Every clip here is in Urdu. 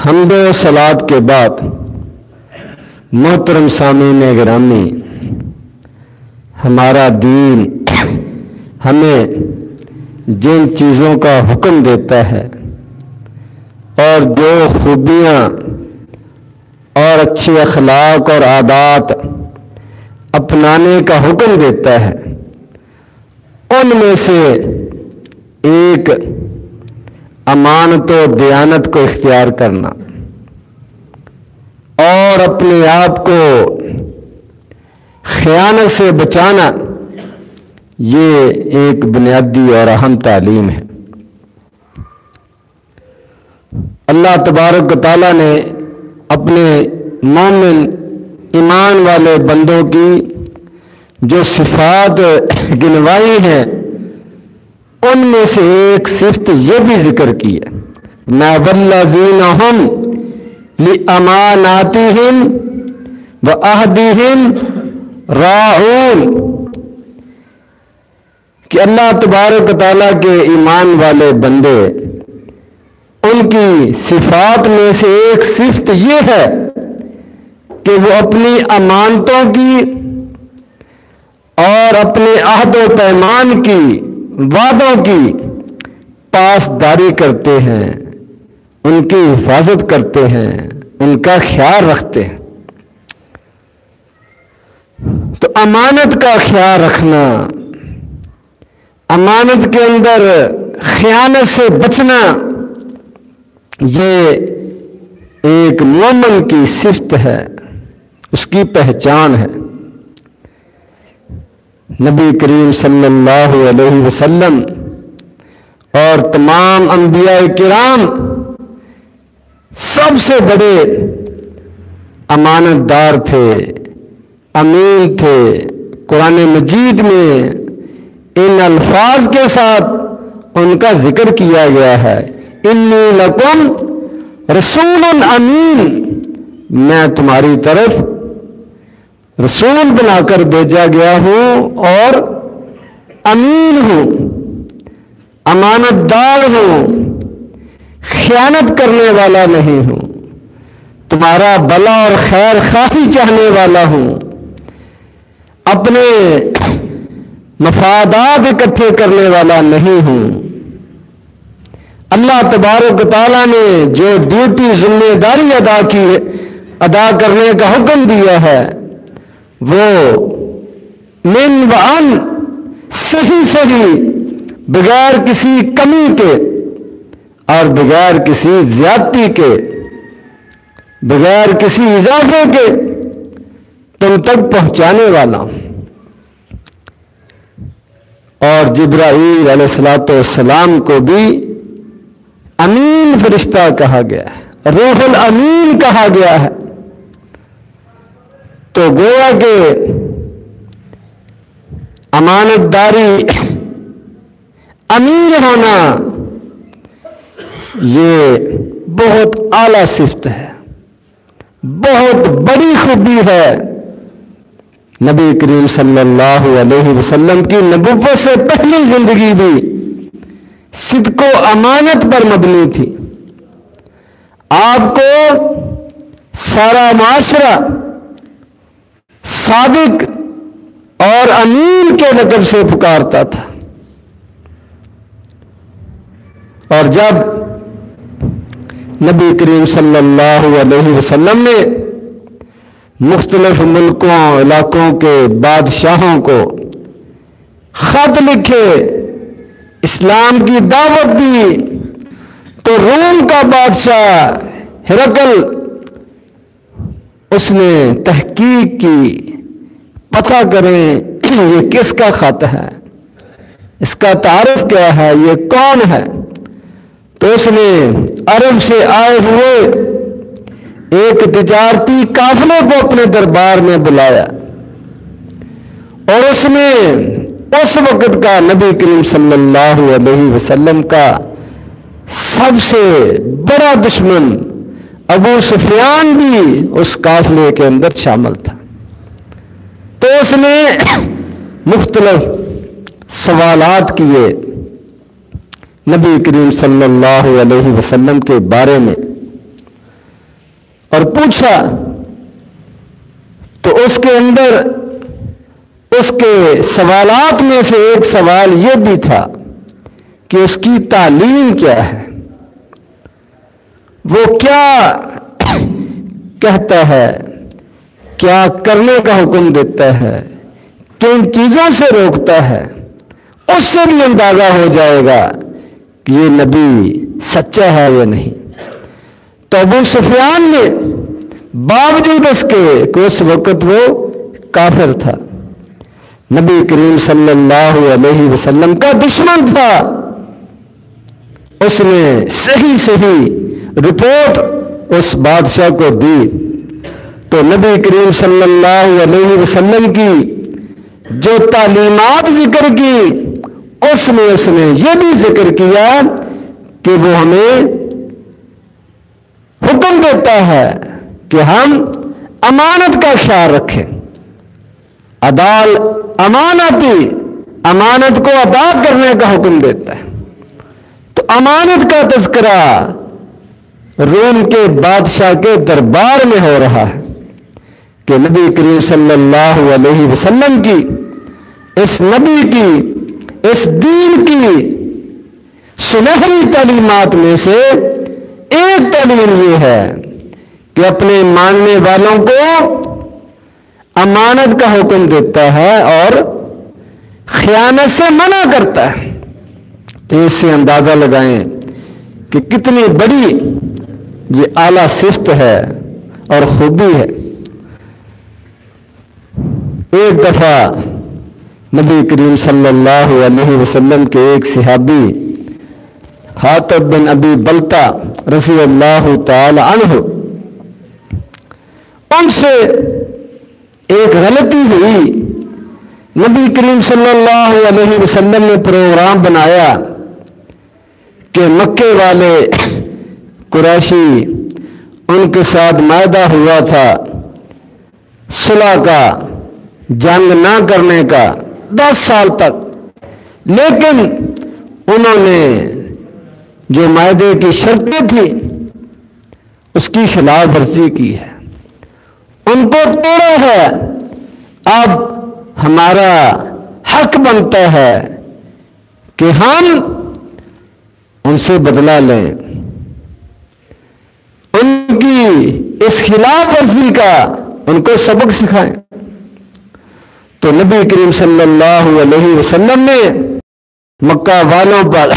حمد و صلات کے بعد محترم سامعین گرامی، ہمارا دین ہمیں جن چیزوں کا حکم دیتا ہے اور جو خوبیاں اور اچھے اخلاق اور عادات اپنانے کا حکم دیتا ہے، ان میں سے ایک امانت و دیانت کو اختیار کرنا اور اپنے آپ کو خیانت سے بچانا، یہ ایک بنیادی اور اہم تعلیم ہے۔ اللہ تبارک و تعالیٰ نے اپنے مومن ایمان والے بندوں کی جو صفات گنوائی ہیں، ان میں سے ایک صفت یہ بھی ذکر کی ہے، مَا وَالَّذِينَ هُمْ لِأَمَانَاتِهِمْ وَعَهْدِهِمْ رَاعُونَ، کہ اللہ تبارک و تعالیٰ کے ایمان والے بندے، ان کی صفات میں سے ایک صفت یہ ہے کہ وہ اپنی امانتوں کی اور اپنے عہد و پیمان کی، وعدوں کی پاسداری کرتے ہیں، ان کی حفاظت کرتے ہیں، ان کا خیال رکھتے ہیں۔ تو امانت کا خیال رکھنا، امانت کے اندر خیانت سے بچنا، یہ ایک مومن کی صفت ہے، اس کی پہچان ہے۔ نبی کریم صلی اللہ علیہ وسلم اور تمام انبیاء کرام سب سے بڑے امانت دار تھے، امین تھے۔ قرآن مجید میں ان الفاظ کے ساتھ ان کا ذکر کیا گیا ہے، انی لکم رسول امین، میں تمہاری طرف رسول بنا کر بھیجا گیا ہوں اور امین ہوں، امانت دار ہوں، خیانت کرنے والا نہیں ہوں، تمہارا بھلا اور خیر خواہی چاہنے والا ہوں، اپنے مفادات اکٹھے کرنے والا نہیں ہوں۔ اللہ تبارک و تعالیٰ نے جو ڈیوٹی، ذمہ داری ادا کرنے کا حکم دیا ہے، وہ من و ان، صحیح بغیر کسی کمی کے اور بغیر کسی زیادتی کے، بغیر کسی اضافے کے تم تک پہنچانے والا۔ اور جبرائیل علیہ السلام کو بھی امین فرشتہ کہا گیا ہے، روح الامین کہا گیا ہے۔ تو گویا کہ امانت داری، امین ہونا، یہ بہت اعلیٰ صفت ہے، بہت بڑی خوبی ہے۔ نبی کریم صلی اللہ علیہ وسلم کی نبوت سے پہلی زندگی بھی صدق و امانت پر مبنی تھی۔ آپ کو سارا معاشرہ صادق اور امین کے لقب سے پکارتا تھا، اور جب نبی کریم صلی اللہ علیہ وسلم نے مختلف ملکوں، علاقوں کے بادشاہوں کو خط لکھے، اسلام کی دعوت دی، تو روم کا بادشاہ ہرقل، اس نے تحقیق کی، پتہ کریں یہ کس کا خط ہے، اس کا تعارف کیا ہے، یہ کون ہے۔ تو اس نے عرب سے آئے ہوئے ایک تجارتی قافلے کو اپنے دربار میں بلایا، اور اس میں اس وقت کا نبی کریم صلی اللہ علیہ وسلم کا سب سے بڑا دشمن ابو سفیان بھی اس قافلے کے اندر شامل تھا۔ تو اس نے مختلف سوالات کیے نبی کریم صلی اللہ علیہ وسلم کے بارے میں، اور پوچھا تو اس کے اندر اس کے سوالات میں سے ایک سوال یہ بھی تھا کہ اس کی تعلیم کیا ہے، وہ کیا کہتا ہے، کیا کرنے کا حکم دیتا ہے، کن چیزوں سے روکتا ہے، اس سے بھی اندازہ ہو جائے گا کہ یہ نبی سچا ہے یا نہیں۔ تو ابو سفیان نے باوجود اس کے کہ اس وقت وہ کافر تھا، نبی کریم صلی اللہ علیہ وسلم کا دشمن تھا، اس نے صحیح رپورٹ اس بادشاہ کو دی۔ تو نبی کریم صلی اللہ علیہ وسلم کی جو تعلیمات ذکر کی اس میں اس نے یہ بھی ذکر کیا کہ وہ ہمیں حکم دیتا ہے کہ ہم امانت کا خیال رکھیں، امانت کو ادا کرنے کا حکم دیتا ہے۔ تو امانت کا تذکرہ روم کے بادشاہ کے دربار میں ہو رہا ہے کہ نبی کریم صلی اللہ علیہ وسلم کی، اس نبی کی، اس دین کی سنہری تعلیمات میں سے ایک تعلیم یہ ہے کہ اپنے ماننے والوں کو امانت کا حکم دیتا ہے اور خیانت سے منع کرتا ہے۔ تو اس سے اندازہ لگائیں کہ کتنی بڑی یہ اعلیٰ صفت ہے اور خوبی ہے۔ ایک دفعہ نبی کریم صلی اللہ علیہ وسلم کے ایک صحابی حاطب بن ابی بلتا رضی اللہ تعالی عنہ، ان سے ایک غلطی ہوئی۔ نبی کریم صلی اللہ علیہ وسلم نے پروگرام بنایا کہ مکے والے قریشی، ان کے ساتھ معاہدہ ہوا تھا صلح کا، جنگ نہ کرنے کا 10 سال تک، لیکن انہوں نے جو معاہدے کی شرطیں تھیں اس کی خلاف ورزی کی ہے، ان کو توڑا ہے۔ اب ہمارا حق بنتا ہے کہ ہم ان سے بدلہ لیں، ان کی اس خلاف ورزی کا ان کو سبق سکھائیں۔ تو نبی کریم صلی اللہ علیہ وسلم نے مکہ والوں پر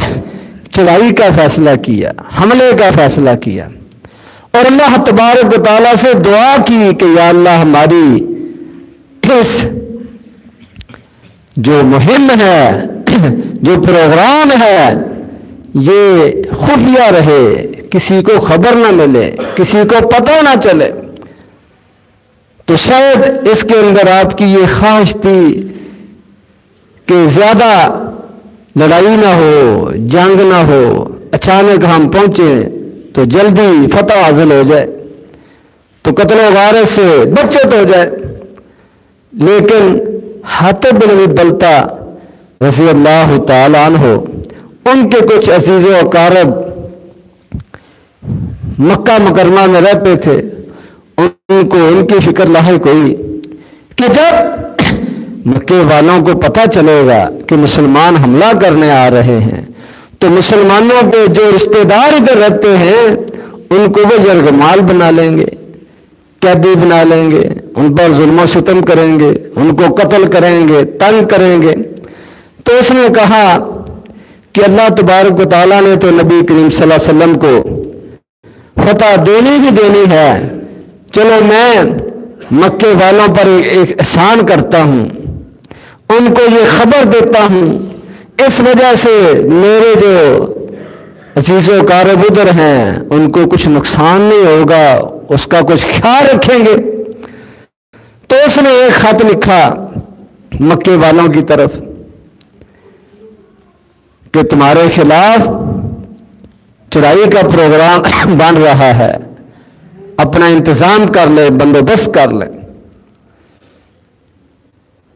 چڑھائی کا فیصلہ کیا، حملے کا فیصلہ کیا، اور اللہ تبارک و تعالیٰ سے دعا کی کہ یا اللہ ہماری اس جو مہم ہے، جو پروگرام ہے، یہ خفیہ رہے، کسی کو خبر نہ ملے، کسی کو پتہ نہ چلے۔ تو شاید اس کے اندر آپ کی یہ خواہش تھی کہ زیادہ لڑائی نہ ہو، جنگ نہ ہو، اچانک ہم پہنچیں تو جلدی فتح حاصل ہو جائے، تو قتل و غارت سے بچت ہو جائے۔ لیکن حاطب بن ابی بلتا رضی اللہ تعالی عنہ، ان کے کچھ عزیز و اقارب مکہ مکرمہ میں رہتے تھے، ان کو ان کی فکر لاحق ہوئی کہ جب مکے والوں کو پتہ چلے گا کہ مسلمان حملہ کرنے آ رہے ہیں تو مسلمانوں کے جو رشتہ دار ادھر رہتے ہیں ان کو وہ یرغمال بنا لیں گے، قیدی بنا لیں گے، ان پر ظلم و ستم کریں گے، ان کو قتل کریں گے، تنگ کریں گے۔ تو اس نے کہا کہ اللہ تبارک و تعالیٰ نے تو نبی کریم صلی اللہ علیہ وسلم کو فتح دینی ہی دینی ہے، چلو میں مکے والوں پر ایک احسان کرتا ہوں، ان کو یہ خبر دیتا ہوں، اس وجہ سے میرے جو عزیز و اقارب ادھر ہیں ان کو کچھ نقصان نہیں ہوگا، اس کا کچھ خیال رکھیں گے۔ تو اس نے ایک خط لکھا مکے والوں کی طرف کہ تمہارے خلاف چڑھائی کا پروگرام بن رہا ہے، اپنا انتظام کر لے، بندوبست کر لے۔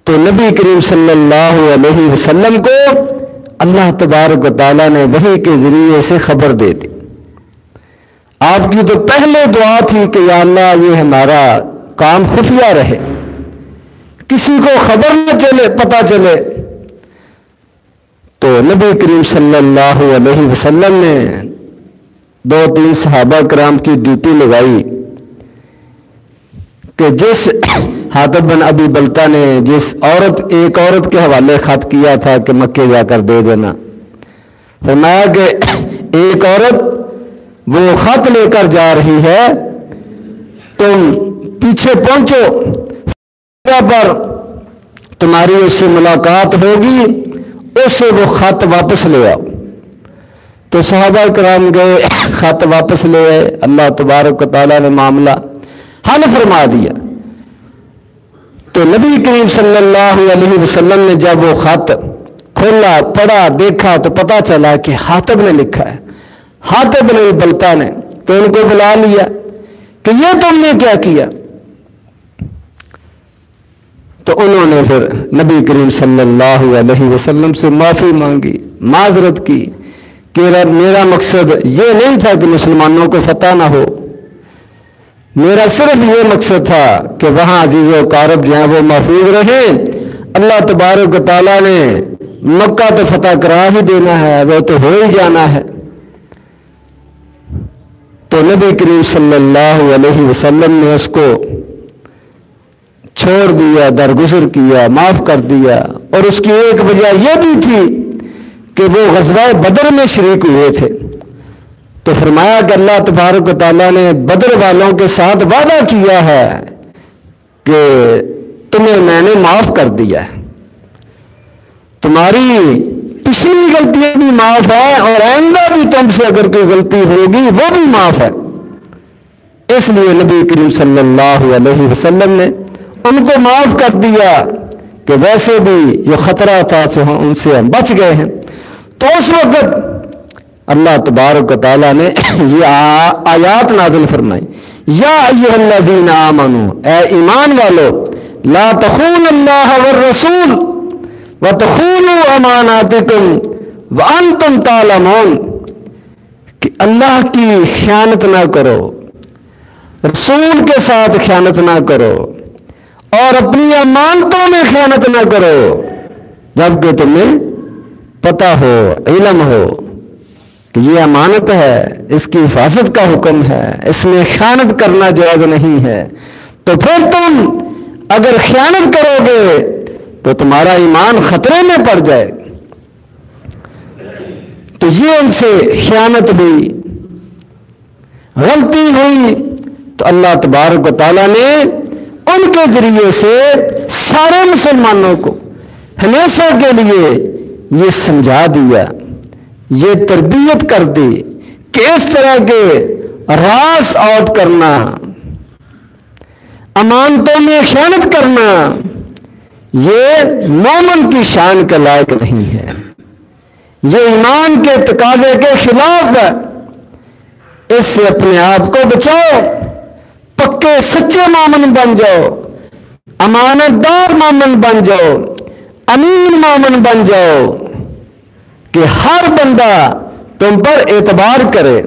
تو نبی کریم صلی اللہ علیہ وسلم کو اللہ تبارک و تعالیٰ نے وحی کے ذریعے سے خبر دے دی۔ آپ کی تو پہلے دعا تھی کہ یا اللہ یہ ہمارا کام خفیہ رہے، کسی کو خبر نہ چلے، پتہ چلے۔ تو نبی کریم صلی اللہ علیہ وسلم نے 2-3 صحابہ کرام کی ڈیوٹی لگائی کہ جس حاتب بن ابی بلتہ نے جس ایک عورت کے حوالے خط کیا تھا کہ مکے جا کر دے دینا، فرمایا کہ ایک عورت وہ خط لے کر جا رہی ہے، تم پیچھے پہنچو پر تمہاری اس سے ملاقات ہوگی، اس سے وہ خط واپس لے آؤ۔ تو صحابہ کرام گئے، خط واپس لے آئے، اللہ تبارک و تعالیٰ نے معاملہ حل فرما دیا۔ تو نبی کریم صلی اللہ علیہ وسلم نے جب وہ خط کھولا، پڑھا، دیکھا تو پتا چلا کہ حاتب نے لکھا ہے، حاتب بن بلتہ نے، تو ان کو بلا لیا کہ یہ تم نے کیا کیا؟ تو انہوں نے پھر نبی کریم صلی اللہ علیہ وسلم سے معافی مانگی، معذرت کی کہ میرا مقصد یہ نہیں تھا کہ مسلمانوں کو فتح نہ ہو، میرا صرف یہ مقصد تھا کہ وہاں عزیز و اقارب جو ہیں وہ محفوظ رہیں۔ اللہ تبارک و تعالیٰ نے مکہ تو فتح کرا ہی دینا ہے، وہ تو ہو ہی جانا ہے۔ تو نبی کریم صلی اللہ علیہ وسلم نے اس کو چھوڑ دیا، درگزر کیا، معاف کر دیا۔ اور اس کی ایک وجہ یہ بھی تھی کہ وہ غزوہ بدر میں شریک ہوئے تھے، تو فرمایا کہ اللہ تبارک و تعالیٰ نے بدر والوں کے ساتھ وعدہ کیا ہے کہ تمہیں میں نے معاف کر دیا ہے، تمہاری پچھلی غلطیاں بھی معاف ہے، اور آئندہ بھی تم سے اگر کوئی غلطی ہوگی وہ بھی معاف ہے۔ اس لیے نبی کریم صلی اللہ علیہ وسلم نے ان کو معاف کر دیا کہ ویسے بھی جو خطرہ تھا ان سے ہم بچ گئے ہیں۔ تو اس وقت اللہ تبارک و تعالیٰ نے یہ آیات نازل فرمائی، یا ایھا الذین آمنوا، اے ایمان والو، لا تخونوا اللہ والرسول وتخونوا اماناتکم وانتم تعلمون، کہ اللہ کی خیانت نہ کرو، رسول کے ساتھ خیانت نہ کرو، اور اپنی امانتوں میں خیانت نہ کرو جبکہ تمہیں پتہ ہو، علم ہو کہ یہ امانت ہے، اس کی حفاظت کا حکم ہے، اس میں خیانت کرنا جائز نہیں ہے۔ تو پھر تم اگر خیانت کرو گے تو تمہارا ایمان خطرے میں پڑ جائے۔ تو یہ ان سے خیانت ہوئی، غلطی ہوئی، تو اللہ تبارک و تعالیٰ نے ان کے ذریعے سے سارے مسلمانوں کو ہمیشہ کے لیے یہ سمجھا دیا، یہ تربیت کر دی کہ اس طرح کے راز آؤٹ کرنا، امانتوں میں خیانت کرنا، یہ مومن کی شان کے لائق نہیں ہے، یہ ایمان کے تقاضے کے خلاف ہے۔ اس سے اپنے آپ کو بچاؤ، پکے سچے مومن بن جاؤ، امانت دار مومن بن جاؤ، امین مومن بن جاؤ، کہ ہر بندہ تم پر اعتبار کرے،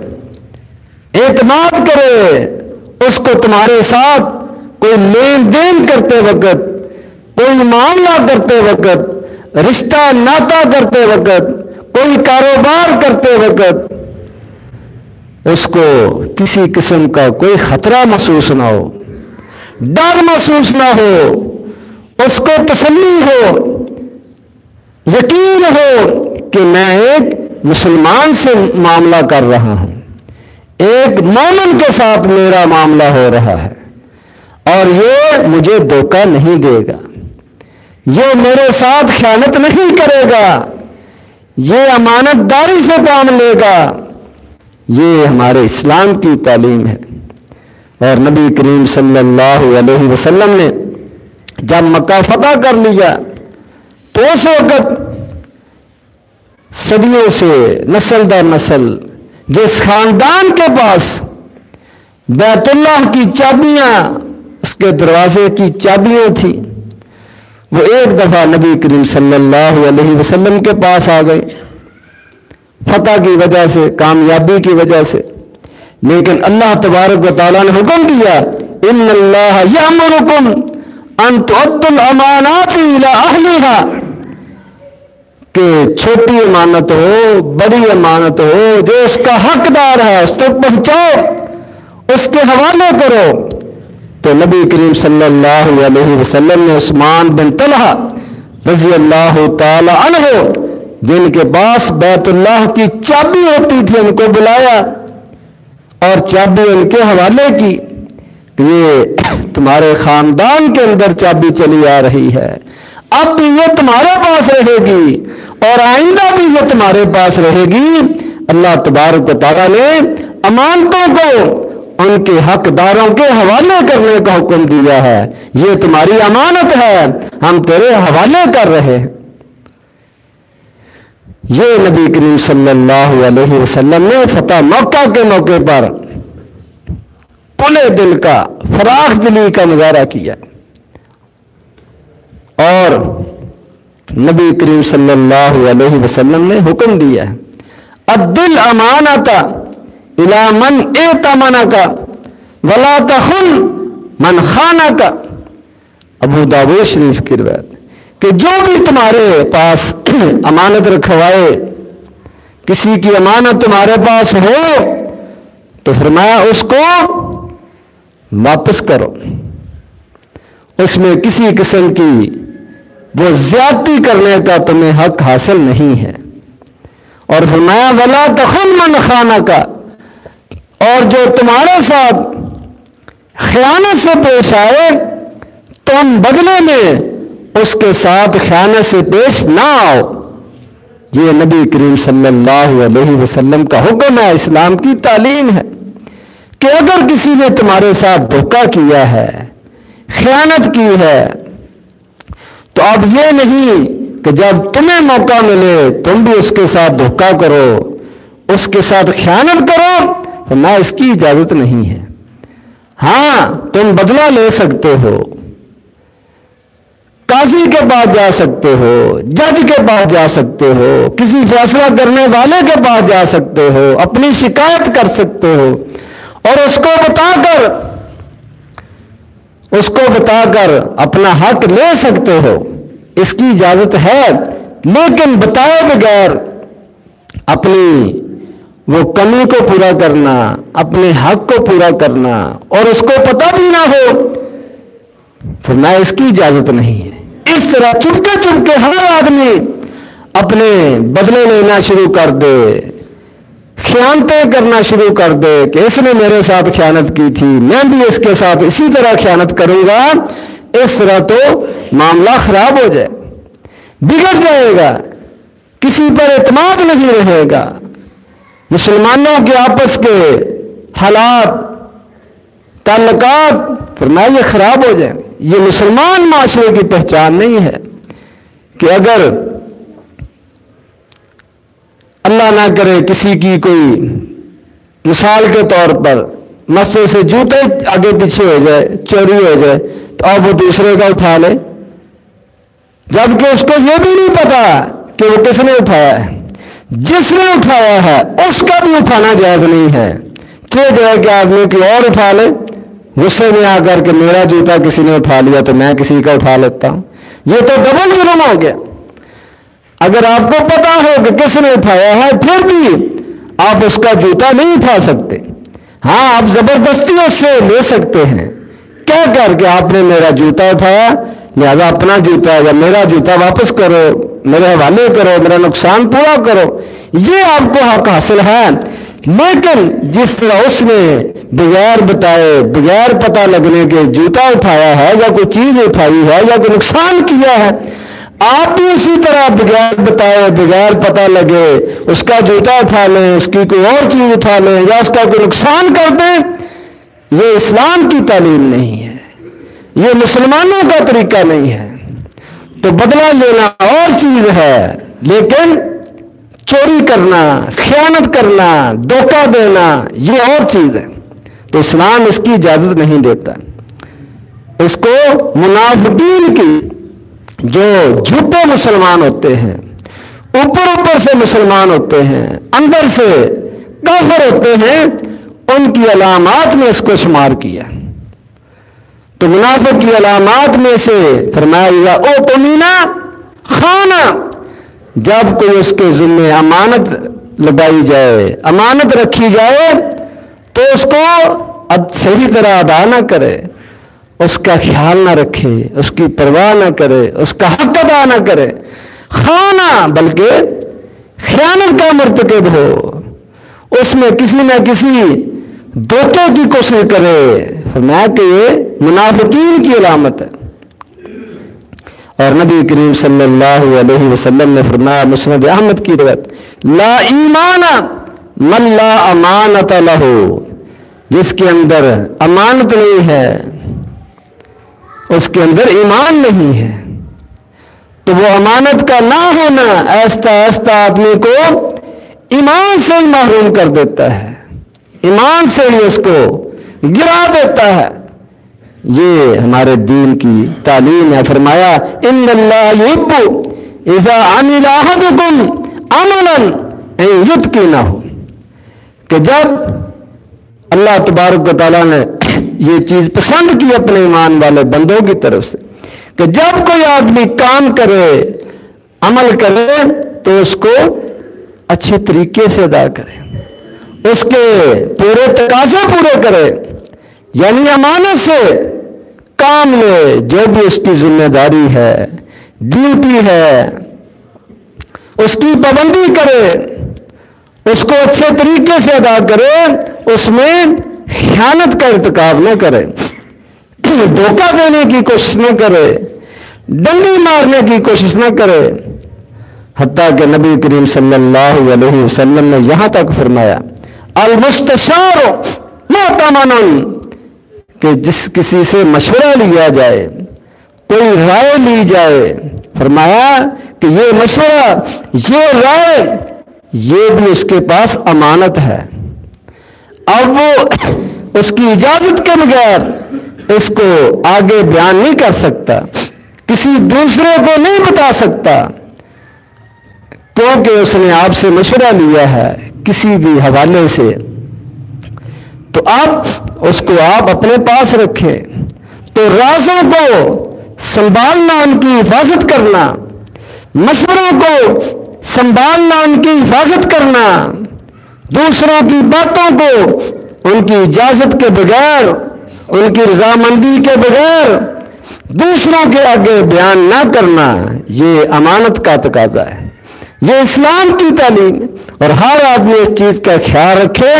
اعتماد کرے، اس کو تمہارے ساتھ کوئی لین دین کرتے وقت، کوئی معاملہ کرتے وقت، رشتہ ناتا کرتے وقت، کوئی کاروبار کرتے وقت اس کو کسی قسم کا کوئی خطرہ محسوس نہ ہو، ڈر محسوس نہ ہو، اس کو تسلی ہو، یقین ہو کہ میں ایک مسلمان سے معاملہ کر رہا ہوں، ایک مومن کے ساتھ میرا معاملہ ہو رہا ہے، اور یہ مجھے دھوکہ نہیں دے گا، یہ میرے ساتھ خیانت نہیں کرے گا، یہ امانت داری سے کام لے گا۔ یہ ہمارے اسلام کی تعلیم ہے۔ اور نبی کریم صلی اللہ علیہ وسلم نے جب مکہ فتح کر لیا تو اس وقت صدیوں سے نسل در نسل جس خاندان کے پاس بیت اللہ کی چابیاں، اس کے دروازے کی چابیاں تھیں، وہ ایک دفعہ نبی کریم صلی اللہ علیہ وسلم کے پاس آ گئے، فتح کی وجہ سے، کامیابی کی وجہ سے، لیکن اللہ تبارک و تعالیٰ نے حکم دیا ان اللہ یأمرکم ان تؤدوا الامانات الی اہلھا، کہ چھوٹی امانت ہو بڑی امانت ہو، جو اس کا حقدار ہے اس تک پہنچاؤ، اس کے حوالے کرو۔ تو نبی کریم صلی اللہ علیہ وسلم نے عثمان بن طلحہ رضی اللہ تعالی عنہ، جن کے پاس بیت اللہ کی چابی ہوتی تھی، ان کو بلایا اور چابی ان کے حوالے کی کہ یہ تمہارے خاندان کے اندر چابی چلی آ رہی ہے، اب بھی یہ تمہارے پاس رہے گی اور آئندہ بھی یہ تمہارے پاس رہے گی۔ اللہ تبارک و تعالیٰ نے امانتوں کو ان کے حقداروں کے حوالے کرنے کا حکم دیا ہے، یہ تمہاری امانت ہے، ہم تیرے حوالے کر رہے ہیں۔ یہ نبی کریم صلی اللہ علیہ وسلم نے فتح مکہ کے موقع پر کھلے دل کا، فراخ دلی کا مظاہرہ کیا، اور نبی کریم صلی اللہ علیہ وسلم نے حکم دیا ہے الدل امانت الی من ائتمنک ولا تخن من خانک۔ ابو داؤد شریف کی روایت کہ جو بھی تمہارے پاس امانت رکھوائے، کسی کی امانت تمہارے پاس ہو تو فرمایا اس کو واپس کرو، اس میں کسی قسم کی وہ زیادتی کرنے کا تمہیں حق حاصل نہیں ہے۔ اور فرمایا ولا تخن من خانک، اور جو تمہارے ساتھ خیانت سے پیش آئے تم بدلے میں اس کے ساتھ خیانت سے پیش نہ آؤ۔ یہ نبی کریم صلی اللہ علیہ وسلم کا حکم ہے، اسلام کی تعلیم ہے کہ اگر کسی نے تمہارے ساتھ دھوکہ کیا ہے، خیانت کی ہے، تو اب یہ نہیں کہ جب تمہیں موقع ملے تم بھی اس کے ساتھ دھوکہ کرو، اس کے ساتھ خیانت کرو، تو نہ، اس کی اجازت نہیں ہے۔ ہاں تم بدلہ لے سکتے ہو، قاضی کے پاس جا سکتے ہو، جج کے پاس جا سکتے ہو، کسی فیصلہ کرنے والے کے پاس جا سکتے ہو، اپنی شکایت کر سکتے ہو اور اس کو بتا کر اپنا حق لے سکتے ہو، اس کی اجازت ہے۔ لیکن بتائے بغیر اپنی وہ کمی کو پورا کرنا، اپنے حق کو پورا کرنا اور اس کو پتہ بھی نہ ہو، فرمایا اس کی اجازت نہیں ہے۔ اس طرح چپکے ہر آدمی اپنے بدلے لینا شروع کر دے، خیانتیں کرنا شروع کر دے کہ اس نے میرے ساتھ خیانت کی تھی، میں بھی اس کے ساتھ اسی طرح خیانت کروں گا، اس طرح تو معاملہ خراب ہو جائے، بگڑ جائے گا، کسی پر اعتماد نہیں رہے گا، مسلمانوں کے آپس کے حالات، تعلقات فرمایا یہ خراب ہو جائیں۔ یہ مسلمان معاشرے کی پہچان نہیں ہے کہ اگر اللہ نہ کرے کسی کی کوئی مثال کے طور پر مسجد سے جوتے آگے پیچھے ہو جائے، چوری ہو جائے، تو اب وہ دوسرے کا اٹھا لے، جبکہ اس کو یہ بھی نہیں پتا کہ وہ کس نے اٹھایا ہے۔ جس نے اٹھایا ہے اس کا بھی اٹھانا جائز نہیں ہے، چاہے جو ہے کہ آدمی کی اور اٹھا لے، غصے میں آ کر کے میرا جوتا کسی نے اٹھا لیا تو میں کسی کا اٹھا لیتا ہوں، یہ تو ڈبل جرم ہو گیا۔ اگر آپ کو پتا ہو کہ کس نے اٹھایا ہے پھر بھی آپ اس کا جوتا نہیں اٹھا سکتے، ہاں آپ زبردستی اس سے لے سکتے ہیں، کیا کر کے آپ نے میرا جوتا اٹھایا لہذا اپنا جوتا یا میرا جوتا واپس کرو، میرے حوالے کرو، میرا نقصان پورا کرو، یہ آپ کو حق حاصل ہے۔ لیکن جس طرح اس نے بغیر بتائے، بغیر پتہ لگنے کے جوتا اٹھایا ہے یا کوئی چیز اٹھائی ہے یا کوئی نقصان کیا ہے، آپ بھی اسی طرح بغیر بتائے، بغیر پتہ لگے اس کا جوتا اٹھا لیں، اس کی کوئی اور چیز اٹھا لیں یا اس کا کوئی نقصان کر دیں، یہ اسلام کی تعلیم نہیں ہے، یہ مسلمانوں کا طریقہ نہیں ہے۔ تو بدلہ لینا اور چیز ہے، لیکن چوری کرنا، خیانت کرنا، دھوکہ دینا یہ اور چیز ہے، تو اسلام اس کی اجازت نہیں دیتا۔ اس کو منافقین کی، جو جھوٹے مسلمان ہوتے ہیں، اوپر سے مسلمان ہوتے ہیں، اندر سے کافر ہوتے ہیں، ان کی علامات میں اس کو شمار کیا۔ تو منافق کی علامات میں سے فرمایا او تمینا خانہ، جب کوئی اس کے ذمہ امانت لگائی جائے، امانت رکھی جائے تو اس کو صحیح طرح ادا نہ کرے، اس کا خیال نہ رکھے، اس کی پرواہ نہ کرے، اس کا حق ادا نہ کرے، خانہ بلکہ خیانت کا مرتکب ہو، اس میں کسی نہ کسی دھوکے کی کوشش کرے، فرمایا کہ یہ منافقین کی علامت ہے۔ اور نبی کریم صلی اللہ علیہ وسلم نے فرمایا مسند احمد کی روایت، لا ایمان من لا امانت لہ، جس کے اندر امانت نہیں ہے اس کے اندر ایمان نہیں ہے۔ تو وہ امانت کا نہ ہونا آہستہ آہستہ آدمی کو ایمان سے ہی محروم کر دیتا ہے، ایمان سے ہی اس کو گرا دیتا ہے۔ یہ ہمارے دین کی تعلیم ہے۔ فرمایا ان اللہ یحب اذا عمل احدکم عملا ان یتقنہ، کہ جب اللہ تبارک و تعالیٰ نے یہ چیز پسند کی اپنے ایمان والے بندوں کی طرف سے کہ جب کوئی آدمی کام کرے، عمل کرے تو اس کو اچھے طریقے سے ادا کرے، اس کے پورے تقاضے پورے کرے، یعنی امانت سے کام لے، جو بھی اس کی ذمہ داری ہے، ڈیوٹی ہے، اس کی پابندی کرے، اس کو اچھے طریقے سے ادا کرے، اس میں خیانت کا ارتکاب نہ کرے، دھوکہ دینے کی کوشش نہ کرے، ڈنڈی مارنے کی کوشش نہ کرے۔ حتیٰ کہ نبی کریم صلی اللہ علیہ وسلم نے یہاں تک فرمایا المستشار مؤتمن، کہ جس کسی سے مشورہ لیا جائے، کوئی رائے لی جائے، فرمایا کہ یہ مشورہ، یہ رائے، یہ بھی اس کے پاس امانت ہے، اب وہ اس کی اجازت کے بغیر اس کو آگے بیان نہیں کر سکتا، کسی دوسرے کو نہیں بتا سکتا، کیونکہ اس نے آپ سے مشورہ لیا ہے کسی بھی حوالے سے۔ تو آپ اس کو آپ اپنے پاس رکھیں۔ تو رازوں کو سنبھالنا، ان کی حفاظت کرنا، مشوروں کو سنبھالنا، ان کی حفاظت کرنا، دوسروں کی باتوں کو ان کی اجازت کے بغیر، ان کی رضامندی کے بغیر دوسروں کے آگے بیان نہ کرنا، یہ امانت کا تقاضا ہے، یہ اسلام کی تعلیم ہے۔ اور ہر آدمی اس چیز کا خیال رکھے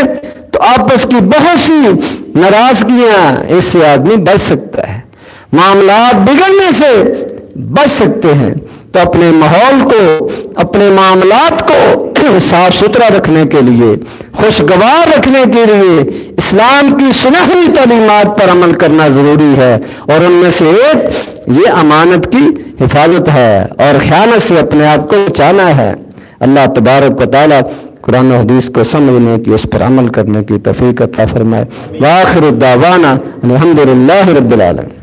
تو آپس کی بہت سی ناراضگیاں اس سے آدمی بچ سکتا ہے، معاملات بگڑنے سے بچ سکتے ہیں۔ تو اپنے ماحول کو، اپنے معاملات کو صاف ستھرا رکھنے کے لیے، خوشگوار رکھنے کے لیے اسلام کی سنہری تعلیمات پر عمل کرنا ضروری ہے، اور ان میں سے ایک یہ امانت کی حفاظت ہے اور خیانت سے اپنے آپ کو بچانا ہے۔ اللہ تبارک و تعالی قرآن و حدیث کو سمجھنے کی، اس پر عمل کرنے کی توفیق عطا فرمائے۔ وآخر الدعوانا الحمدللہ رب العالمین۔